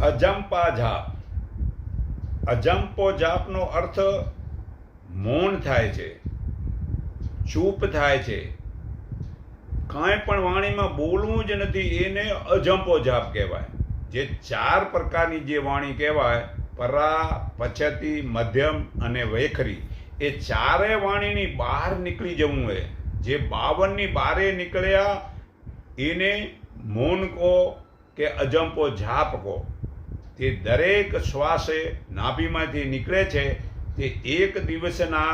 અજંપા જાપ. અજંપો જાપનો અર્થ મૌન થાય છે, ચૂપ થાય છે, કાંઈ પણ વાણીમાં બોલવું જ નથી, એને અજંપો જાપ કહેવાય. જે 4 પ્રકારની જે વાણી કહેવાય, પરા, પછતી, મધ્યમ અને વૈખરી, એ 4 વાણીની બહાર નીકળી જવું હોય. જે 52ની બારે નીકળ્યા એને મૌન કહો કે અજંપો જાપ કહો. તે દરેક શ્વાસે નાભીમાંથી નીકળે છે, તે એક દિવસના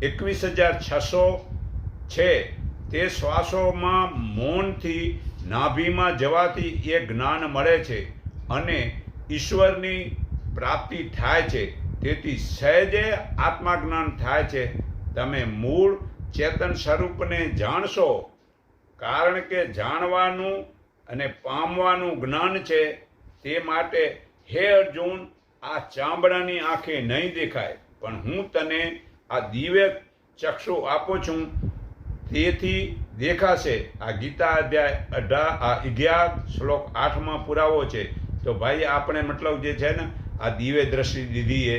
21,600 છે. તે શ્વાસોમાં મૌનથી નાભીમાં જવાથી એ જ્ઞાન મળે છે અને ઈશ્વરની પ્રાપ્તિ થાય છે. તેથી સહેજે આત્માજ્ઞાન થાય છે. તમે મૂળ ચેતન સ્વરૂપને જાણશો, કારણ કે જાણવાનું અને પામવાનું જ્ઞાન છે. તે માટે હે અર્જુન, આ ચામડાની આંખે નહીં દેખાય, પણ હું તને આ દિવ્ય ચક્ષુ આપું છું, તેથી દેખાશે. આ ગીતા અધ્યાય 11 શ્લોક 8માં પુરાવો છે. તો ભાઈ આપણે મતલબ જે છે ને, આ દિવ્ય દ્રષ્ટિ દીધી એ,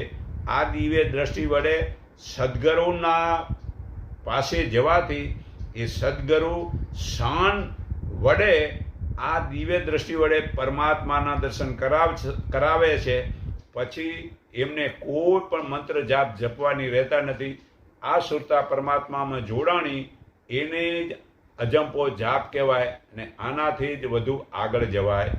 આ દિવ્ય દ્રષ્ટિ વડે સદગુરુના પાસે જવાથી એ સદગુરુ શાન વડે આ દિવ્ય દ્રષ્ટિ વડે પરમાત્માના દર્શન કરાવે છે. પછી એમને કોઈ પણ મંત્ર જાપ જપવાની રહેતા નથી. આ સુરતા પરમાત્મામાં જોડાણી એને જ અજંપો જાપ કહેવાય અને આનાથી જ વધુ આગળ જવાય